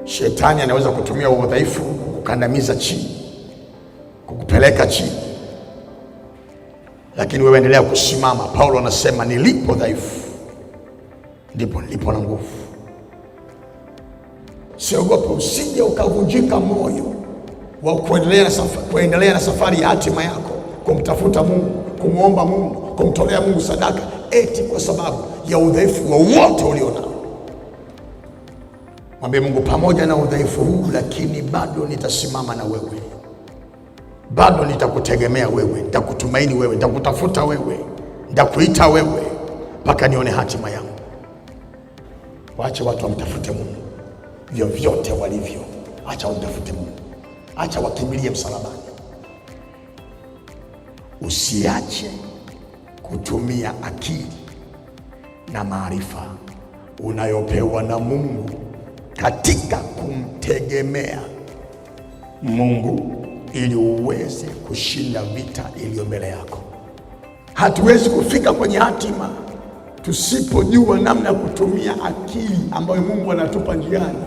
Shetani anaweza kutumia udhaifu kukandamiza chini, kukupeleka chini, lakini wewe endelea kusimama. Paulo anasema nilipo dhaifu ndipo nilipo na nguvu. Siogope, usije ukavunjika moyo wa kuendelea na safari ya hatima yako, kumtafuta Mungu, kumwomba Mungu, kumtolea Mungu sadaka, eti kwa sababu ya udhaifu wowote ulionao. Mwambie Mungu, pamoja na udhaifu huu, lakini bado nitasimama na wewe, bado nitakutegemea wewe, nitakutumaini wewe, nitakutafuta wewe, nitakuita wewe mpaka nione hatima yangu. Waache watu wamtafute Mungu vyovyote walivyo. Acha wamtafute Mungu, acha wakimbilie msalabani. Usiache kutumia akili na maarifa unayopewa na Mungu katika kumtegemea Mungu ili uweze kushinda vita iliyo mbele yako. Hatuwezi kufika kwenye hatima tusipojua namna ya kutumia akili ambayo Mungu anatupa njiani.